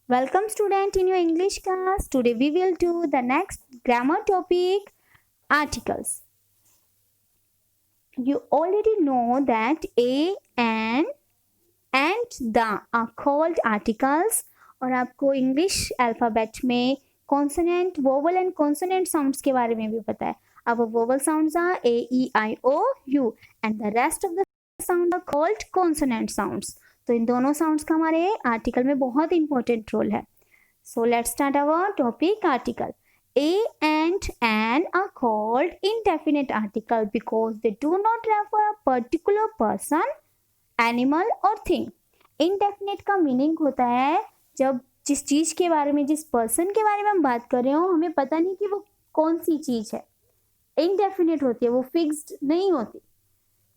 Welcome student in your English class. Today we will do the next grammar topic, articles. You already know that a and the are called articles और आपको English alphabet में consonant vowel and consonant sounds के बारे में भी पता है. Our vowel sounds are a, e, i, o, u and the rest of the sounds are called consonant sounds. तो इन दोनों साउंड्स का हमारे आर्टिकल में बहुत इंपॉर्टेंट रोल है. So let's start our topic article. A and an are called indefinite article because they do not refer a particular person, animal or thing. Indefinite का meaning होता है जब जिस चीज के बारे में, जिस पर्सन के बारे में हम बात कर रहे हो, हमें पता नहीं कि वो कौन सी चीज है. इंडेफिनिट होती है, वो फिक्स्ड नहीं होती.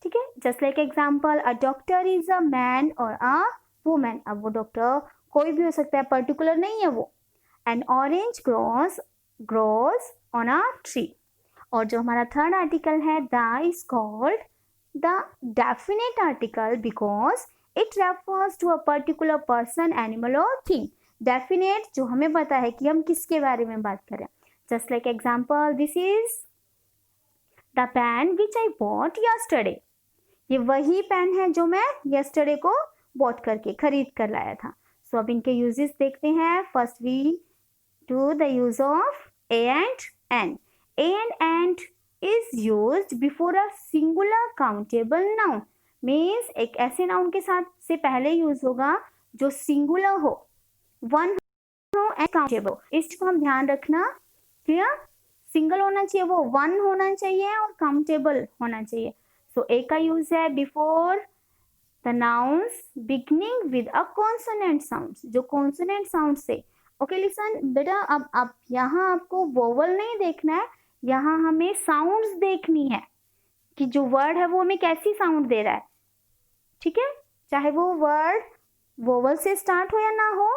ठीक है. Just like example, a doctor is a man और अ वुमेन. अब वो डॉक्टर कोई भी हो सकता है, पर्टिकुलर नहीं है वो. An orange grows on a tree. और जो हमारा थर्ड आर्टिकल है, the is called the definite article because it refers to a particular person, animal और थिंग. डेफिनेट जो हमें पता है कि हम किसके बारे में बात करें. Just like example, this is the pen which I bought yesterday. ये वही पेन है जो मैं यस्टरडे को बॉट करके खरीद कर लाया था. सो अब इनके यूजेस देखते हैं. First we do the use of a and an. A and an is used before a singular countable noun. Means एक ऐसे नाउन के साथ से पहले यूज होगा जो सिंगुलर हो, वन हो एंड काउंटेबल. इसको हम ध्यान रखना. क्लियर. सिंगल होना चाहिए, वो वन होना चाहिए और काउंटेबल होना चाहिए. सो ए का यूज है before the nouns beginning with a consonant sound. जो कॉन्सोनेंट साउंड से. ओके लिसन बेटा, अब यहाँ आपको वोवल नहीं देखना है, यहाँ हमें साउंड्स देखनी है कि जो वर्ड है वो हमें कैसी साउंड दे रहा है. ठीक है. चाहे वो वर्ड वोवल से स्टार्ट हो या ना हो,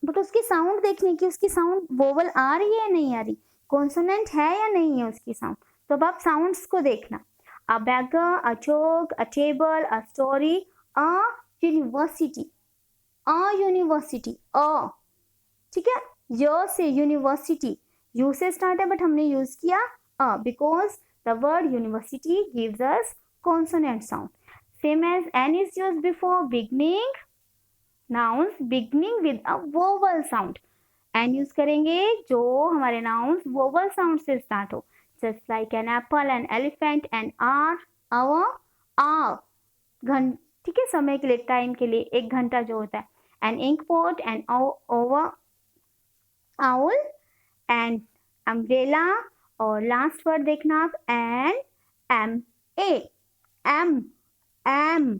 बट उसकी साउंड देखने की, उसकी साउंड वोवल आ रही है या नहीं आ रही, कॉन्सोनेंट है या नहीं है उसकी साउंड. तो अब आप साउंड्स को देखना. A beggar, a chalk, a table, a story, a university. A university, a. ठीक है. य से यूनिवर्सिटी, यू से स्टार्ट है बट हमने यूज किया a because the word university gives us consonant sound. Same as an is used before beginning nouns beginning with a vowel sound. An use करेंगे जो हमारे nouns vowel sound से start हो. Just like an apple, an elephant, N R, our, are. ठीक है. समय के लिए, टाइम के लिए, एक घंटा जो होता है. An ink pot, an over, owl, and umbrella. और लास्ट वर्ड देखना आप, an M A. M M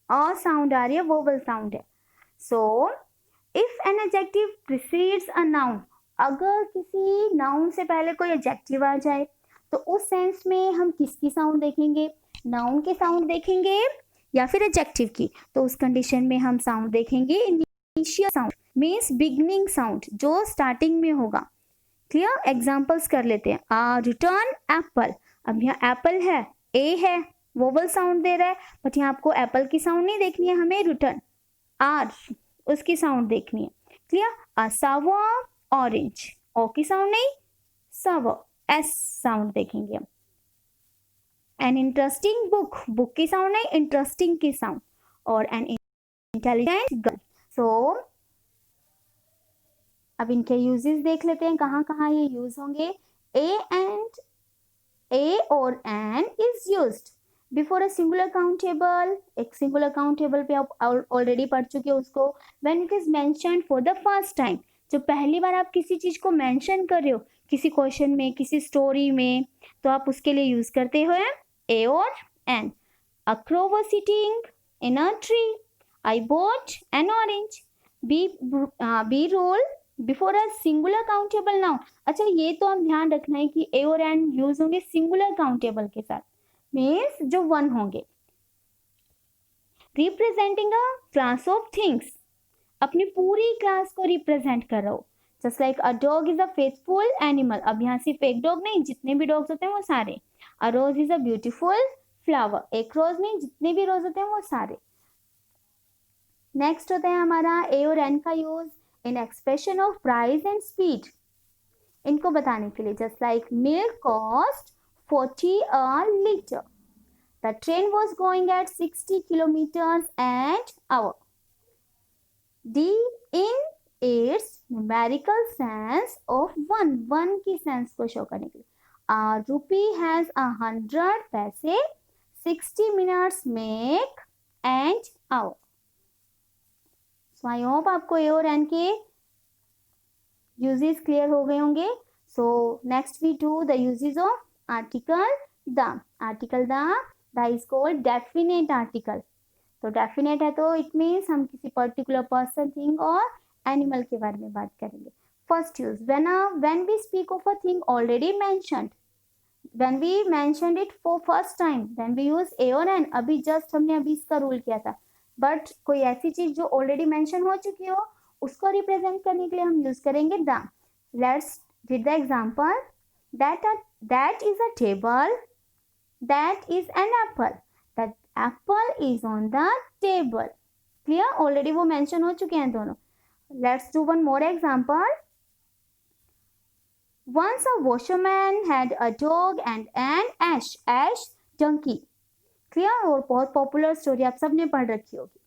a sound आ रही है, वोवल साउंड है. So, if an adjective precedes a noun, अगर किसी नाउन से पहले कोई एडजेक्टिव आ जाए तो उस सेंस में हम किसकी साउंड देखेंगे, नाउन के साउंड देखेंगे या फिर एडजेक्टिव की. तो उस कंडीशन में हम साउंड देखेंगे initial sound, means beginning sound, जो स्टार्टिंग में होगा. क्लियर. एग्जाम्पल्स कर लेते हैं. आ रिटर्न एप्पल. अब यहाँ एप्पल है, ए है, वोवल साउंड दे रहा है, बट यहाँ आपको एप्पल की साउंड नहीं देखनी है, हमें रिटर्न आर उसकी साउंड देखनी है. क्लियर. अ सावर ऑरेंज, ओ की साउंड नहीं, सावर एस साउंड देखेंगे हम. एन इंटरेस्टिंग बुक, बुक की साउंड नहीं, इंटरेस्टिंग की साउंड. और एन इंटेलिजेंट गर्ल. सो अब इनके यूजेस देख लेते हैं कहाँ कहाँ ये यूज होंगे. ए और an is used before a singular countable. एक सिंगुलर काउंटेबल पे आप ऑलरेडी पढ़ चुके हो उसको. When it is mentioned for the first time, जो पहली बार आप किसी चीज को मेंशन कर रहे हो, किसी क्वेश्चन में, किसी स्टोरी में, तो आप उसके लिए यूज करते हो ए और an. A crow was sitting in a tree. I bought an orange. B role before a singular countable noun. अच्छा, ये तो हम ध्यान रखना है कि ए और एन यूज होंगे सिंगुलर काउंटेबल के साथ, मीन्स जो वन होंगे. Representing a class of things, अपनी पूरी क्लास को रिप्रेजेंट कर रहा हो. Just like a dog is a faithful animal. अब यहाँ सिर्फ एक डॉग नहीं, जितने भी डॉग्स होते हैं वो सारे. अ रोज इज अ ब्यूटीफुल फ्लावर. एक रोज नहीं, जितने भी रोज होते हैं वो सारे. नेक्स्ट होता है हमारा ए और एन का use in expression of price and speed, इनको बताने के लिए। Just like milk cost 40 a litre, the train was going at 60 kilometres and hour. D in its numerical sense of one, one की सेंस को show करने के लिए। a rupee has 100 पैसे, 60 minutes make and hour। So I hope आपको ए और N के uses clear हो गए होंगे। So next we do the uses of article the. Article the is called definite article. तो डेफिनेट है तो इट मीन्स हम किसी पर्टिकुलर पर्सन, थिंग और एनिमल के बारे में बात करेंगे। First use when we speak of a thing already mentioned, when we mentioned it for first time then we use a और n। अभी जस्ट हमने अभी इसका रूल किया था, बट कोई ऐसी चीज जो ऑलरेडी मेंशन हो चुकी हो उसको रिप्रेजेंट करने के लिए हम यूज करेंगे the. Let's read the example. that is a table, that is an apple, that apple is on the table। Clear, already वो मेंशन हो चुके हैं दोनों। Let's do one more example. Once a washerman had a dog and an ash donkey। Clear, और बहुत popular story आप सबने पढ़ रखी होगी।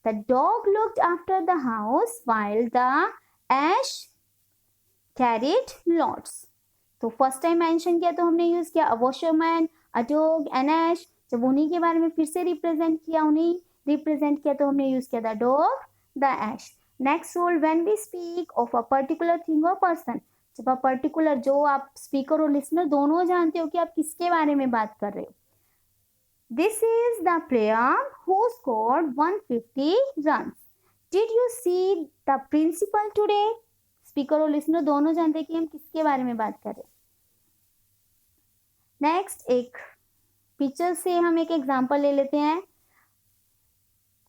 The dog looked after the house while the ash carried loads। तो फर्स्ट टाइम मेंशन किया तो हमने यूज किया a washerman, a dog, an ash। जब उन्हीं के बारे में फिर से रिप्रेजेंट किया तो हमने यूज किया the dog, the ash। Next rule, when we speak of a particular thing or person, जब आप पर्टिकुलर, जो आप स्पीकर और लिसनर दोनों जानते हो कि आप किसके बारे में बात कर रहे हो। This is the player who scored 150 run. Did you see the principal today. Speaker और लिसनर दोनों जानते हैं कि हम किसके बारे में बात कर रहे हैं। नेक्स्ट, एक पिक्चर से हम एक एग्जांपल ले लेते हैं।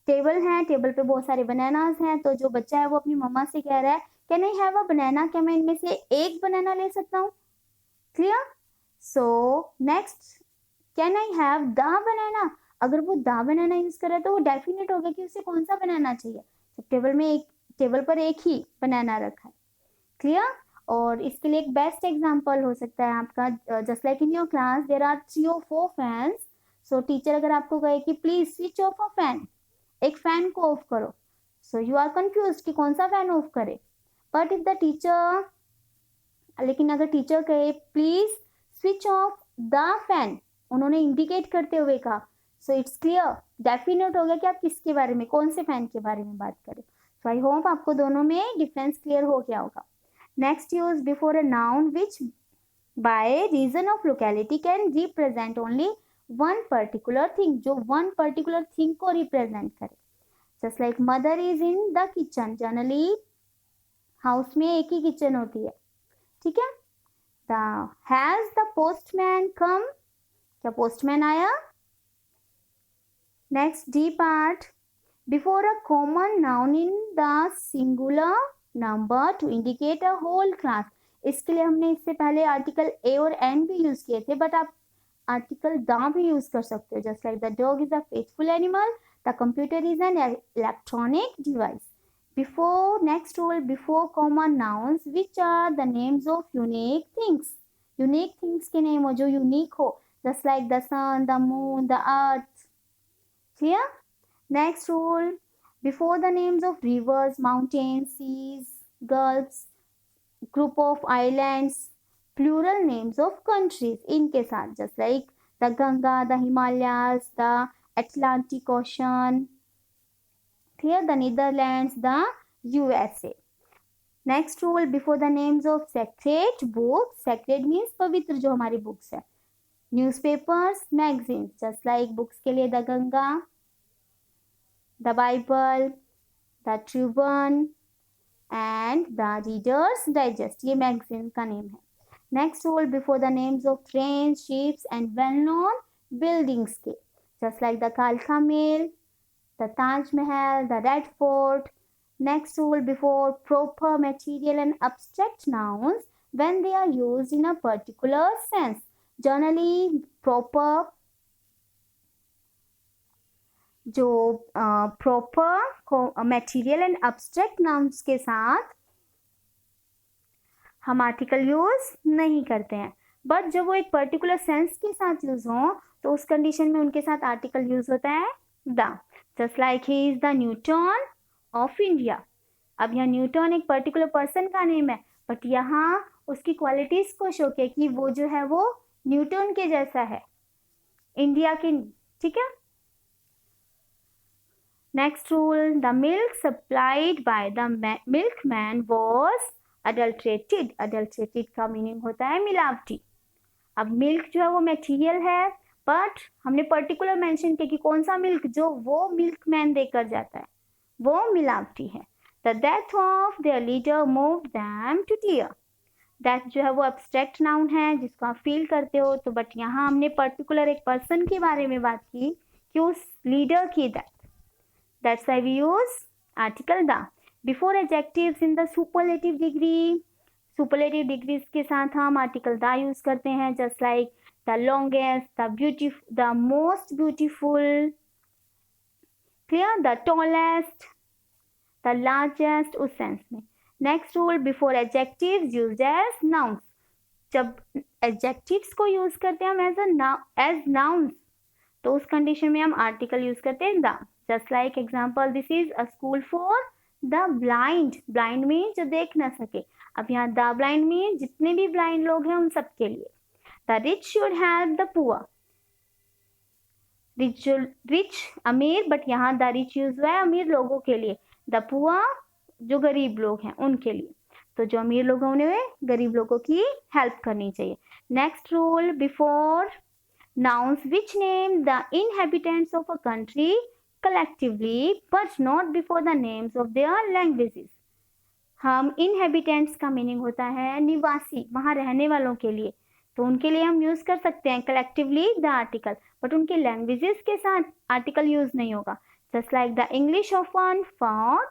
टेबल है, टेबल पे बहुत सारे बनानास हैं, तो जो बच्चा है वो अपनी मम्मा से कह रहा है कैन आई हैव अ बनाना, क्या मैं इनमें से एक बनाना ले सकता हूँ। Clear. So next, can I have the banana. अगर वो द बनाना यूज कर रहा है तो वो डेफिनेट होगा कि उसे कौन सा बनाना चाहिए। तो टेबल पर एक ही बनाना रखा है। क्लियर। और इसके लिए एक बेस्ट एग्जांपल हो सकता है आपका, just like in your class there are 3 or 4 fans. So teacher अगर आपको कहे कि please switch off a fan, एक फैन को ऑफ करो, सो यू आर कंफ्यूज कि कौन सा फैन ऑफ करे। बट इफ द टीचर, लेकिन अगर टीचर कहे please switch off the fan, उन्होंने इंडिकेट करते हुए कहा, सो इट्स क्लियर, डेफिनेट हो गया कि आप किसके बारे में, कौन से फैन के बारे में बात करें। सो आई होप आपको दोनों में डिफरेंस क्लियर हो गया होगा। Next, use before a noun which by reason of locality can represent only one particular thing, जो वन पर्टिकुलर थिंग को रिप्रेजेंट करे। Just like mother is in the kitchen, generally house में एक ही kitchen होती है, ठीक है। हैज द पोस्टमैन कम, क्या पोस्टमैन आया। Next, D part, before a common noun in the singular number to indicate a whole class. इसके लिए हमने इससे पहले आर्टिकल ए और एन भी यूज किए थे, बट आप आर्टिकल द भी यूज कर सकते हो। Just like the dog is a faithful animal, the computer is an electronic device. Before, next rule, before common nouns, which are the names of unique things. Unique things के name हो जो unique हो, just like the sun, the moon, the earth. Clear? Next rule, before the names of rivers, mountains, seas, gulfs, group of islands, plural names of countries इनके साथ, just like the Ganga, the Himalayas, the Atlantic Ocean. Clear? The Netherlands, the USA. Next rule, before the names of sacred books, sacred means पवित्र जो हमारी books है, newspapers, magazines, just like books के लिए the Ganga, the Bible, the Tribune and the Reader's Digest, ये magazine का name है। Next rule, before the names of trains, ships and well-known buildings के, just like the Kalka Mill, the Taj Mahal, the Red Fort. Next rule, before proper material and abstract nouns when they are used in a particular sense. Generally, proper जो proper material and abstract nouns के साथ हम article use नहीं करते हैं, but जब वो एक पर्टिकुलर सेंस के साथ यूज हो तो उस कंडीशन में उनके साथ आर्टिकल यूज होता है the. Just like he is the Newton of India. अब यहाँ न्यूटन एक पर्टिकुलर पर्सन का नेम है, बट यहाँ उसकी क्वालिटीज को शो किया कि वो जो है वो न्यूटन के जैसा है, इंडिया के। ठीक है। Next rule, the milk supplied by the milkman was adulterated. Adulterated का मीनिंग होता है मिलावटी। अब मिल्क जो है वो मटेरियल है, बट हमने पर्टिकुलर मेंशन किया कि कौन सा मिल्क जो वो मिल्कमैन देकर जाता है वो मिलावटी है। The death of their leader moved them to tear. Death जो है वो एब्स्ट्रैक्ट नाउन है जिसको आप फील करते हो, तो बट यहाँ हमने पर्टिकुलर एक पर्सन के बारे में बात की कि उस लीडर की death. That's why we use article the. Before adjectives in the superlative degree, superlative degrees के साथ हम article the use करते हैं, just like the longest, the beautiful, the most beautiful, clear, the tallest, the largest उस sense में। Next rule, before adjectives used as nouns। जब adjectives को use करते हैं हम as nouns तो उस कंडीशन में हम आर्टिकल यूज करते हैं the. Just like example, this is a school for the blind. Blind mean जो देख ना सके। अब यहाँ द ब्लाइंड मीन जितने भी ब्लाइंड लोग हैं उन सबके लिए। The rich should help the poor. Rich अमीर, बट यहाँ द रिच यूज हुआ है अमीर लोगों के लिए। द पुअर जो गरीब लोग हैं उनके लिए। तो जो अमीर लोग हैं उन्हें गरीब लोगों की हेल्प करनी चाहिए। Next rule, before nouns which name the inhabitants of a country collectively but not before the names of their languages। हम inhabitants का मीनिंग होता है निवासी, वहां रहने वालों के लिए, तो उनके लिए हम यूज कर सकते हैं collectively the article, बट उनके लैंग्वेजेस के साथ आर्टिकल यूज नहीं होगा। Just like the English of one for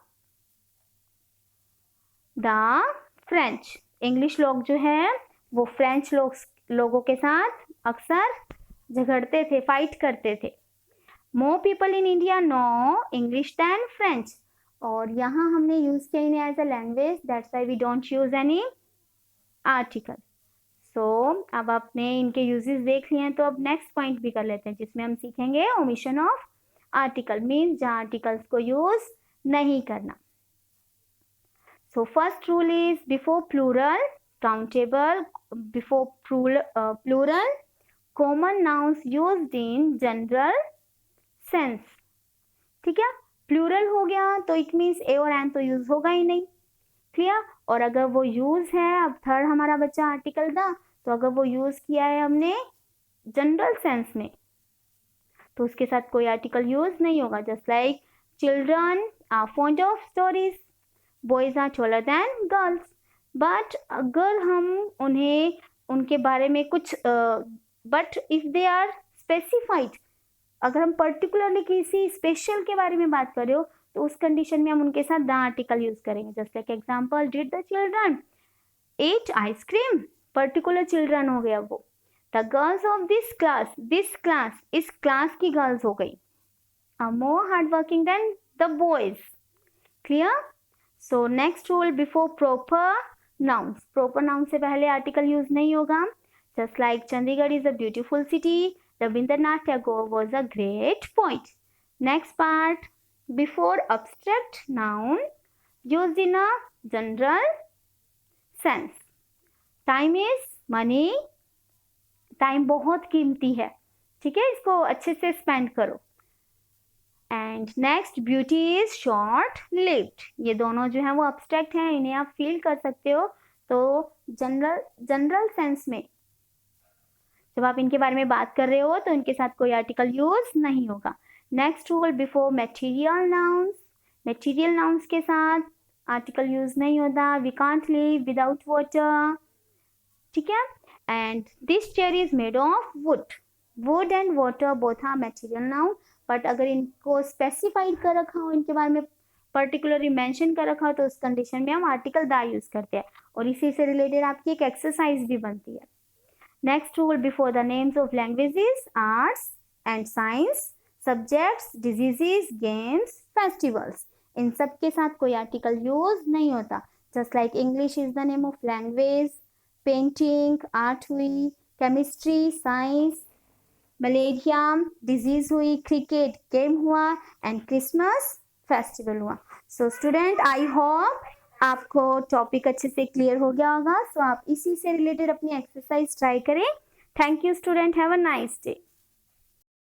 the French. English लोग जो है वो फ्रेंच लोगों के साथ अक्सर झगड़ते थे, फाइट करते थे। More people in India know English than French. और यहाँ हमने यूज किया इन्हें as a language, that's why we don't use any article. So अब आपने इनके यूजेस देख लिए हैं, तो अब नेक्स्ट पॉइंट भी कर लेते हैं जिसमें हम सीखेंगे ओमिशन ऑफ आर्टिकल, मीन्स जहाँ आर्टिकल्स को यूज नहीं करना। So first rule is before plural countable, before plural common nouns used in general sense। ठीक है। प्लूरल हो गया तो इट मीन्स ए और एन तो यूज होगा ही नहीं, क्लियर। और अगर वो यूज है, अब थर्ड हमारा बच्चा आर्टिकल द, तो अगर वो यूज किया है हमने जनरल सेंस में तो उसके साथ कोई आर्टिकल यूज नहीं होगा। Just like children are fond of stories, boys are taller than girls. But अगर हम उन्हें उनके बारे में कुछ but if they are specified, अगर हम पर्टिकुलरली किसी स्पेशल के बारे में बात कर रहे हो तो उस कंडीशन में हम उनके साथ द आर्टिकल यूज करेंगे। Just like example, did the children ate ice cream, particular children हो गया वो। The girls of this class, इस क्लास की गर्ल्स हो गई, are more hard working than the boys, clear. So next rule, before proper nouns, proper noun से पहले article use नहीं होगा। Just like Chandigarh is a beautiful city, Rabindranath Tagore was a great poet। Next part, before abstract noun used in a general sense। Time is money, time बहुत कीमती है, ठीक है, इसको अच्छे से स्पेंड करो। And next, beauty is short lived. ये दोनों जो है वो abstract हैं, इन्हें आप फील कर सकते हो। तो जनरल सेंस में जब आप इनके बारे में बात कर रहे हो तो इनके साथ कोई आर्टिकल यूज नहीं होगा। Next rule, before material nouns, material nouns के साथ आर्टिकल यूज नहीं होता। We can't live without water, ठीक है। And this chair is made of wood, wood and water both are material noun, but अगर इनको स्पेसिफाइड कर रखा हो, इनके बारे में पर्टिकुलरली मेंशन कर रखा हो तो उस कंडीशन में हम आर्टिकल द यूज करते हैं। और इसी से रिलेटेड आपकी एक एक्सरसाइज भी बनती है। Next rule, before the names of languages, arts and science subjects, diseases, games, festivals, इन सब के साथ कोई आर्टिकल यूज नहीं होता. Just like English is the name of language, painting art हुई, केमिस्ट्री साइंस, मलेरिया डिजीज हुई, क्रिकेट गेम हुआ एंड क्रिसमस फेस्टिवल हुआ. सो स्टूडेंट, आई होप आपको टॉपिक अच्छे से क्लियर हो गया होगा. सो आप इसी से रिलेटेड अपनी एक्सरसाइज ट्राई करें. Thank you student, have a nice day.